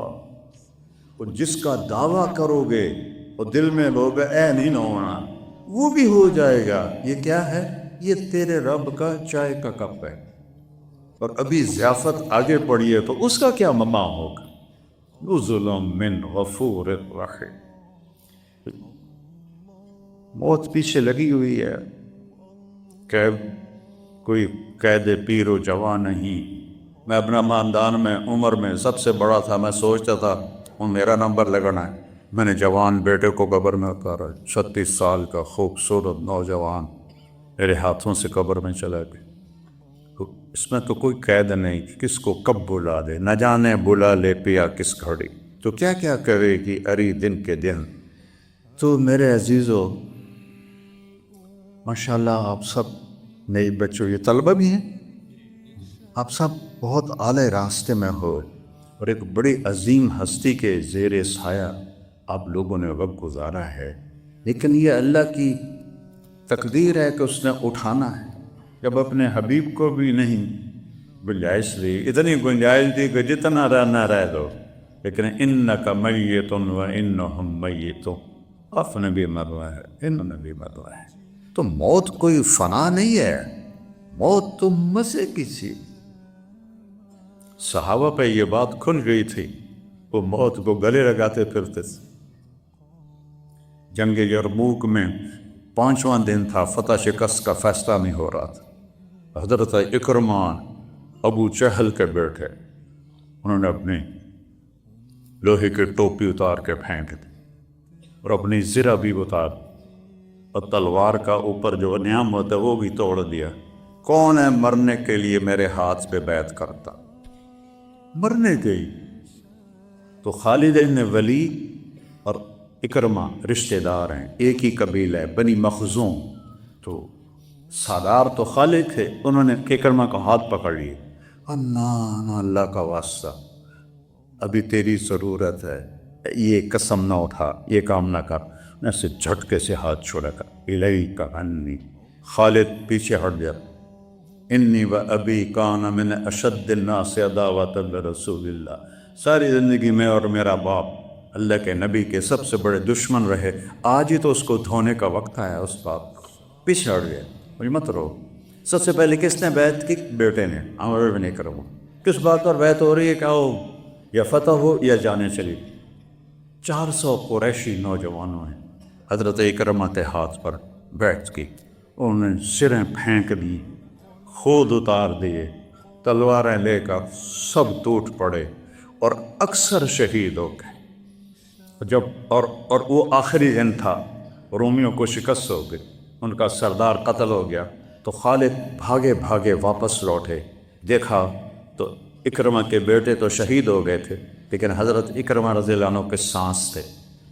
اور جس کا دعویٰ کرو گے اور دل میں لو گے اے نہیں نہ ہونا، وہ بھی ہو جائے گا۔ یہ کیا ہے؟ یہ تیرے رب کا چائے کا کپ ہے۔ اور ابھی ضیافت آگے پڑھی ہے تو اس کا کیا مما ہوگا؟ نزل من غفور الرحیم۔ موت پیچھے لگی ہوئی ہے کہ کوئی قید پیر و جوان نہیں۔ میں اپنا خاندان میں عمر میں سب سے بڑا تھا، میں سوچتا تھا میرا نمبر لگنا ہے۔ میں نے جوان بیٹے کو قبر میں اتارا، 36 سال کا خوبصورت نوجوان میرے ہاتھوں سے قبر میں چلا گیا۔ اس میں تو کوئی قید نہیں، کس کو کب بلا دے، نہ جانے بلا لے پیا کس گھڑی، تو کیا کیا کرے گی اری دن کے دن۔ تو میرے عزیزو، ماشاءاللہ آپ سب نئی بچوں، یہ طلبہ بھی ہیں، آپ سب بہت اعلی راستے میں ہو اور ایک بڑی عظیم ہستی کے زیر سایہ آپ لوگوں نے وقت گزارا ہے۔ لیکن یہ اللہ کی تقدیر ہے کہ اس نے اٹھانا ہے۔ جب اپنے حبیب کو بھی نہیں گنجائش دی، اتنی گنجائش دی کہ جتنا رہنا رہ دو، لیکن انک میت و انہم میتون، آپ نے بھی مرنا ہے، انہوں نے بھی مرنا ہے۔ تو موت کوئی فنا نہیں ہے، موت تو مزے کی چیز۔ صحابہ پہ یہ بات کھل گئی تھی، وہ موت کو گلے لگاتے پھرتے تھے۔ جنگ یرموک میں 5واں دن تھا، فتح شکست کا فیصلہ نہیں ہو رہا تھا۔ حضرت اکرمہ ابو جہل کے بیٹے، انہوں نے اپنی لوہے کی ٹوپی اتار کے پھینک دی اور اپنی زرہ بھی اتار، اور تلوار کا اوپر جو نیام ہوتا ہے وہ بھی توڑ دیا۔ کون ہے مرنے کے لیے میرے ہاتھ پہ بیعت کرتا؟ مرنے گئی تو خالد بن ولید اور اکرمہ رشتہ دار ہیں، ایک ہی قبیلہ ہے، بنی مخزوم۔ تو سالار تو خالد تھے، انہوں نے اکرمہ کا ہاتھ پکڑ لیے، اللہ کا واسطہ ابھی تیری ضرورت ہے، یہ قسم نہ اٹھا، یہ کام نہ کر۔ نے سے جھٹکے سے ہاتھ چھوڑا کر الیک عنی، خالد پیچھے ہٹ گیا۔ انی و ابی کان من اشد الناس عداوۃ لرسول اللہ، ساری زندگی میں اور میرا باپ اللہ کے نبی کے سب سے بڑے دشمن رہے، آج ہی تو اس کو دھونے کا وقت آیا۔ اس باپ پیچھے ہٹ گیا، مجھے مت رو۔ سب سے پہلے کس نے بیعت کی؟ بیٹے نے، عمر بن اکرمہ۔ کس بات پر بیعت ہو رہی ہے؟ کہ وہ یا فتح ہو یا جانے چلی۔ 400 قریشی نوجوانوں ہیں، حضرت اکرمہ کے ہاتھ پر بیٹھ کی، انہوں نے سریں پھینک دی، خود اتار دیے، تلواریں لے کر سب ٹوٹ پڑے اور اکثر شہید ہو گئے۔ اور وہ آخری دن تھا، رومیوں کو شکست ہو گئی، ان کا سردار قتل ہو گیا، تو خالد بھاگے بھاگے واپس لوٹے، دیکھا تو اکرمہ کے بیٹے تو شہید ہو گئے تھے، لیکن حضرت اکرمہ رضی اللہ عنہ کے سانس تھے،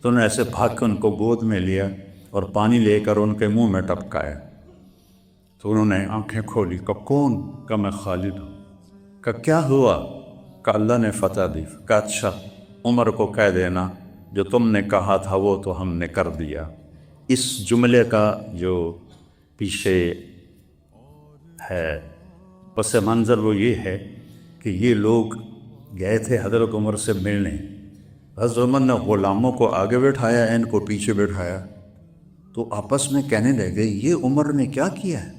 تو انہوں نے ایسے بھاگ کے ان کو گود میں لیا اور پانی لے کر ان کے منہ میں ٹپکایا۔ تو انہوں نے آنکھیں کھولی، کہا کون؟ کہا میں خالد ہوں۔ کہا کیا ہوا؟ کہا اللہ نے فتح دی۔ کہا اچھا، عمر کو کہہ دینا جو تم نے کہا تھا وہ تو ہم نے کر دیا۔ اس جملے کا جو پیچھے ہے پس منظر وہ یہ ہے کہ یہ لوگ گئے تھے حضرت عمر سے ملنے، حضرت عمر نے غلاموں کو آگے بٹھایا، ان کو پیچھے بٹھایا، تو آپس میں کہنے لگے یہ عمر نے کیا کیا ہے،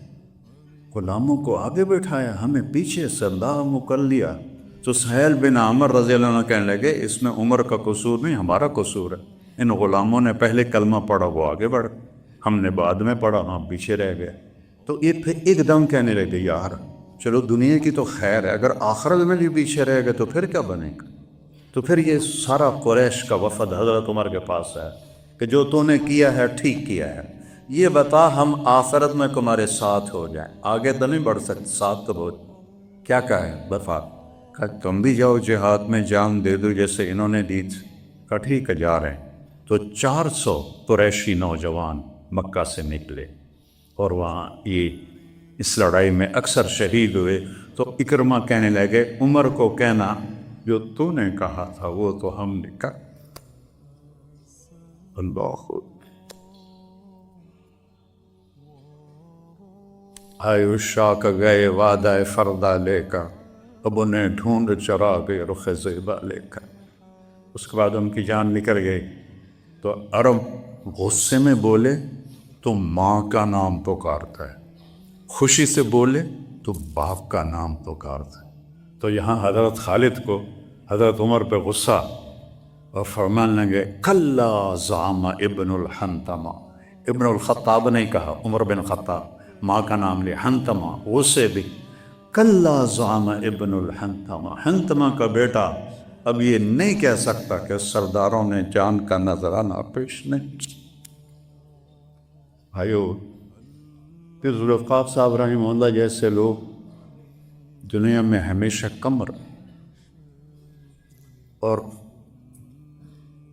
غلاموں کو آگے بٹھایا، ہمیں پیچھے سردار کر لیا۔ تو سہیل بن عمر رضی اللہ عنہ کہنے لگے اس میں عمر کا قصور نہیں، ہمارا قصور ہے، ان غلاموں نے پہلے کلمہ پڑھا، وہ آگے بڑھ، ہم نے بعد میں پڑھا، ہم پیچھے رہ گئے۔ تو یہ پھر ایک دم کہنے لگے یار چلو دنیا کی تو خیر ہے، اگر آخرت میں بھی پیچھے رہ گئے تو پھر کیا بنے گا؟ تو پھر یہ سارا قریش کا وفد حضرت عمر کے پاس ہے کہ جو تو نے کیا ہے ٹھیک کیا ہے، یہ بتا ہم آخرت میں تمہارے ساتھ ہو جائیں، آگے تو نہیں بڑھ سکتے، ساتھ تو ہو۔ کیا کہا ہے وفا؟ کہا تم بھی جاؤ جہاد میں جان دے دو جیسے انہوں نے دی تھی۔ کہا ٹھیک ہے جا رہے ہیں۔ تو 400 قریشی نوجوان مکہ سے نکلے اور وہاں یہ اس لڑائی میں اکثر شہید ہوئے۔ تو اکرمہ کہنے لگے عمر کو کہنا جو تو نے کہا تھا وہ تو ہم نے کہا۔ اللہ آئے عشاق گئے وعدہ فردہ لے کر، اب انہیں ڈھونڈ چرا گئے رخ زیبا لے کر۔ اس کے بعد ان کی جان نکل گئی تو عرب غصے میں بولے تو ماں کا نام پکارتا ہے، خوشی سے بولے تو باپ کا نام پکارتا ہے۔ تو یہاں حضرت خالد کو حضرت عمر پہ غصہ اور فرمانے لگے کلا زعم ابن الحنتمہ، ابن الخطاب نہیں کہا، عمر بن خطاب، ماں کا نام لے، حنتمہ، غصے بھی، کلا زعم ابن الحنتمہ، حنتمہ کا بیٹا اب یہ نہیں کہہ سکتا کہ سرداروں نے جان کا نذرانہ پیش نہیں۔ بھائیو، پھر ذوالفقار صاحب رحمہ اللہ جیسے لوگ دنیا میں ہمیشہ کم رہے، اور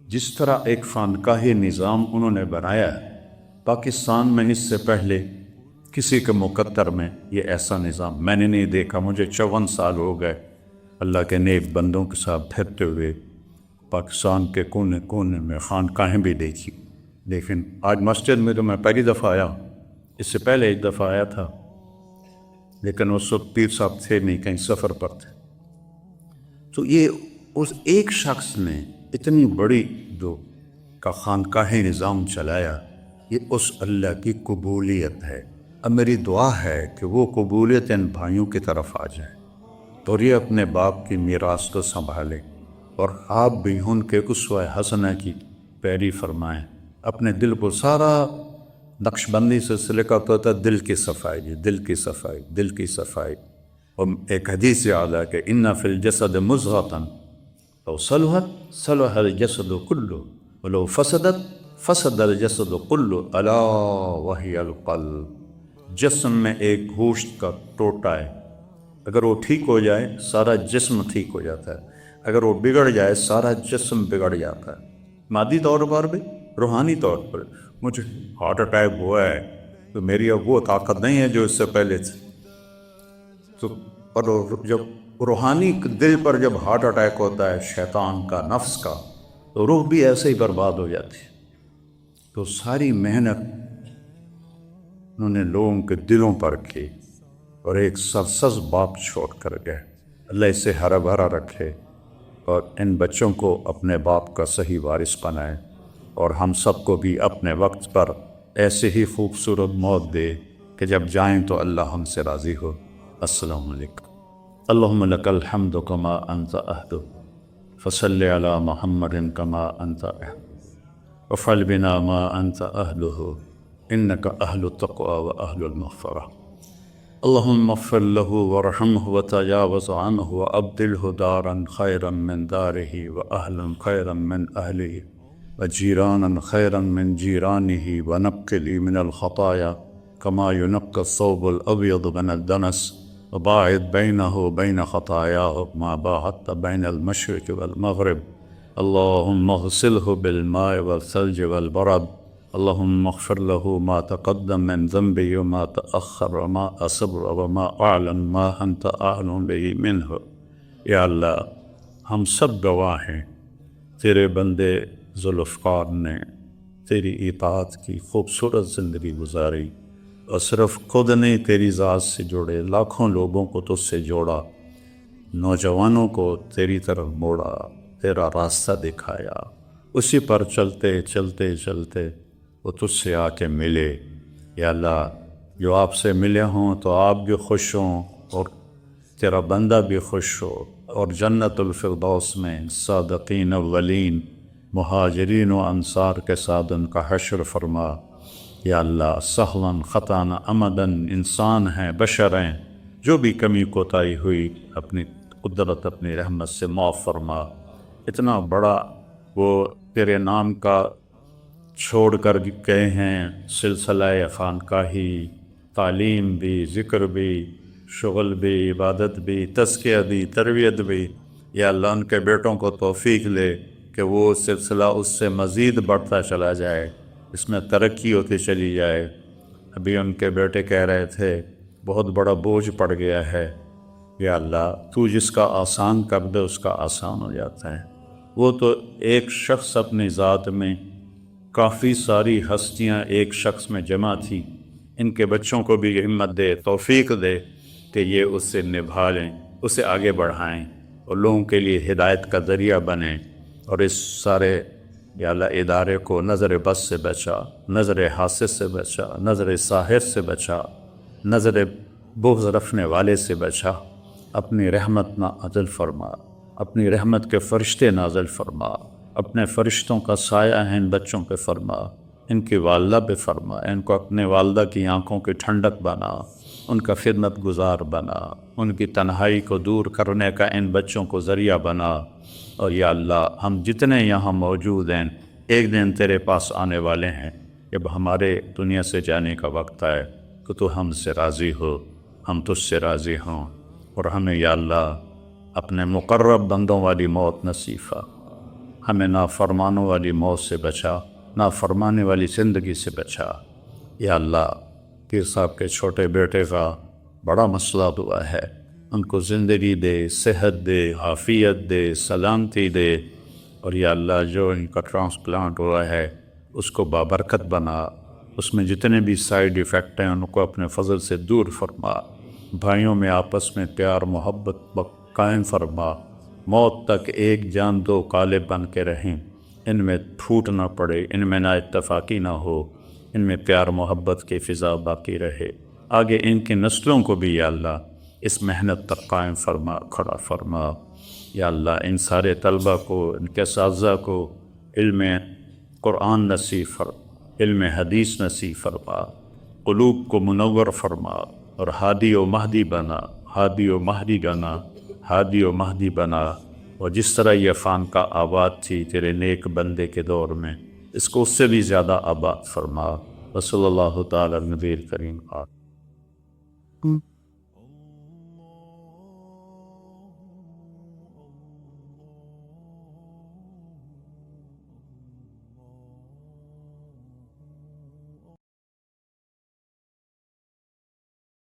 جس طرح ایک خانقاہی نظام انہوں نے بنایا ہے پاکستان میں، اس سے پہلے کسی کے مقدر میں یہ ایسا نظام میں نے نہیں دیکھا۔ مجھے 54 سال ہو گئے اللہ کے نیک بندوں کے ساتھ پھرتے ہوئے، پاکستان کے کونے کونے میں خانقاہیں بھی دیکھی، لیکن آج مسجد میں تو میں پہلی دفعہ آیا ہوں، اس سے پہلے ایک دفعہ آیا تھا، لیکن اس وقت پیر صاحب تھے نہیں، کہیں سفر پر تھے۔ تو یہ اس ایک شخص نے اتنی بڑی جو کا خانقاہی نظام چلایا، یہ اس اللہ کی قبولیت ہے۔ اب میری دعا ہے کہ وہ قبولیت ان بھائیوں کی طرف آ جائے اور یہ اپنے باپ کی میراث کو سنبھالے، اور آپ بھی ان کے اسوہ حسنہ کی پیروی فرمائیں، اپنے دل کو سارا نقش بندی سلسلے کا تو ہوتا ہے دل کی صفائی، جی دل کی صفائی، دل کی صفائی۔ اور ایک حدیث یاد ہے کہ ان فی الجسد مضغۃ لو صلحت صلح الجسد کلہ ولو فسدت فسد الجسد کلہ الا وہی القلب۔ جسم میں ایک گوشت کا ٹوٹا ہے، اگر وہ ٹھیک ہو جائے سارا جسم ٹھیک ہو جاتا ہے، اگر وہ بگڑ جائے سارا جسم بگڑ جاتا ہے، مادی طور پر بھی روحانی طور پر۔ مجھے ہارٹ اٹیک ہوا ہے تو میری اب وہ طاقت نہیں ہے جو اس سے پہلے تھی، تو اور جب روحانی دل پر جب ہارٹ اٹیک ہوتا ہے شیطان کا، نفس کا، تو روح بھی ایسے ہی برباد ہو جاتی ہے۔ تو ساری محنت انہوں نے لوگوں کے دلوں پر کی اور ایک سرسبز باپ چھوڑ کر گئے۔ اللہ اسے ہرا بھرا رکھے اور ان بچوں کو اپنے باپ کا صحیح وارث بنائے، اور ہم سب کو بھی اپنے وقت پر ایسے ہی خوبصورت موت دے کہ جب جائیں تو اللہ ہم سے راضی ہو۔ السلام علیکم۔ اللہم لک الحمد کما انت اہل، فصل علی محمد کما انت اہل، وفعل بنا ما أنت أهله إنك أهل التقوى وأهل المغفرة. اللهم اغفر له وارحمه وتجاوز عنه وأبدله دارا خيرا من داره وأهلا خيرا من أهله وجيرانا خيرا من جيرانه ونقل من الخطايا كما ينقى الثوب الأبيض من الدنس وباعد بينه وبين خطاياه ما باعدت بين المشرق والمغرب. اللهم اغسله بالماء والثلج والبرد. اللهم اغفر له ما تقدم من ذنبه وما تأخر وما أسر وما أعلن ما أنت أعلم به منه. یا اللہ ہم سب گواہ ہیں تیرے بندے ذوالفقار نے تیری اطاعت کی خوبصورت زندگی گزاری اور صرف خود نے تیری ذات سے جوڑے، لاکھوں لوگوں کو تجھ سے جوڑا، نوجوانوں کو تیری طرف موڑا، تیرا راستہ دکھایا، اسی پر چلتے چلتے چلتے وہ تجھ سے آ کے ملے۔ یا اللہ جو آپ سے ملے ہوں تو آپ بھی خوش ہوں اور تیرا بندہ بھی خوش ہو، اور جنت الفردوس میں صادقین اولین مہاجرین و انصار کے ساتھ ان کا حشر فرما۔ یا اللہ سہواً خطاً عمداً انسان ہیں، بشر ہیں، جو بھی کمی کوتاہی ہوئی اپنی قدرت اپنی رحمت سے معاف فرما۔ اتنا بڑا وہ تیرے نام کا چھوڑ کر گئے ہیں، سلسلہ خانقاہی، تعلیم بھی، ذکر بھی، شغل بھی، عبادت بھی، تزکیہ بھی، تربیت بھی۔ یا اللہ ان کے بیٹوں کو توفیق لے کہ وہ سلسلہ اس سے مزید بڑھتا چلا جائے، اس میں ترقی ہوتی چلی جائے۔ ابھی ان کے بیٹے کہہ رہے تھے بہت بڑا بوجھ پڑ گیا ہے۔ یا اللہ تو جس کا آسان کر دے اس کا آسان ہو جاتا ہے۔ وہ تو ایک شخص اپنی ذات میں کافی ساری ہستیاں ایک شخص میں جمع تھی، ان کے بچوں کو بھی ہمت دے، توفیق دے کہ یہ اس سے نبھا لیں، اسے آگے بڑھائیں اور لوگوں کے لیے ہدایت کا ذریعہ بنیں، اور اس سارے یا اللہ ادارے کو نظر بد سے بچا، نظر حاسد سے بچا، نظر ساحر سے بچا، نظر بغض رکھنے والے سے بچا۔ اپنی رحمت نازل فرما، اپنی رحمت کے فرشتے نازل فرما، اپنے فرشتوں کا سایہ ہے ان بچوں پہ فرما، ان کی والدہ پہ فرما، ان کو اپنے والدہ کی آنکھوں کی ٹھنڈک بنا، ان کا خدمت گزار بنا، ان کی تنہائی کو دور کرنے کا ان بچوں کو ذریعہ بنا۔ اور یا اللہ ہم جتنے یہاں موجود ہیں ایک دن تیرے پاس آنے والے ہیں، جب ہمارے دنیا سے جانے کا وقت آئے کہ تو ہم سے راضی ہو، ہم تجھ سے راضی ہوں، اور ہمیں یا اللہ اپنے مقرب بندوں والی موت نصیب فرما۔ ہمیں نافرمانوں والی موت سے بچا، نافرمانے والی زندگی سے بچا۔ یا اللہ پیر صاحب کے چھوٹے بیٹے کا بڑا مسئلہ ہوا ہے، ان کو زندگی دے، صحت دے، عافیت دے، سلامتی دے، اور یا اللہ جو ان کا ٹرانسپلانٹ ہوا ہے اس کو بابرکت بنا، اس میں جتنے بھی سائیڈ ایفیکٹ ہیں ان کو اپنے فضل سے دور فرما، بھائیوں میں آپس میں پیار محبت قائم فرما، موت تک ایک جان دو کالے بن کے رہیں، ان میں پھوٹ نہ پڑے، ان میں نا اتفاقی نہ ہو، ان میں پیار محبت کی فضا باقی رہے۔ آگے ان کی نسلوں کو بھی یا اللہ اس محنت تک قائم فرما، کھڑا فرما۔ یا اللہ ان سارے طلبہ کو، ان کے اساتذہ کو علم قرآن نصیب فرما، علم حدیث نصیب فرما، قلوب کو منور فرما، اور ہادی و مہدی بنا، ہادی و مہدی بنا، ہادی و مہدی بنا۔ اور جس طرح یہ خانقاہ آباد تھی تیرے نیک بندے کے دور میں، اس کو اس سے بھی زیادہ آباد فرما۔ وصلی اللہ تعالی نبی کریم۔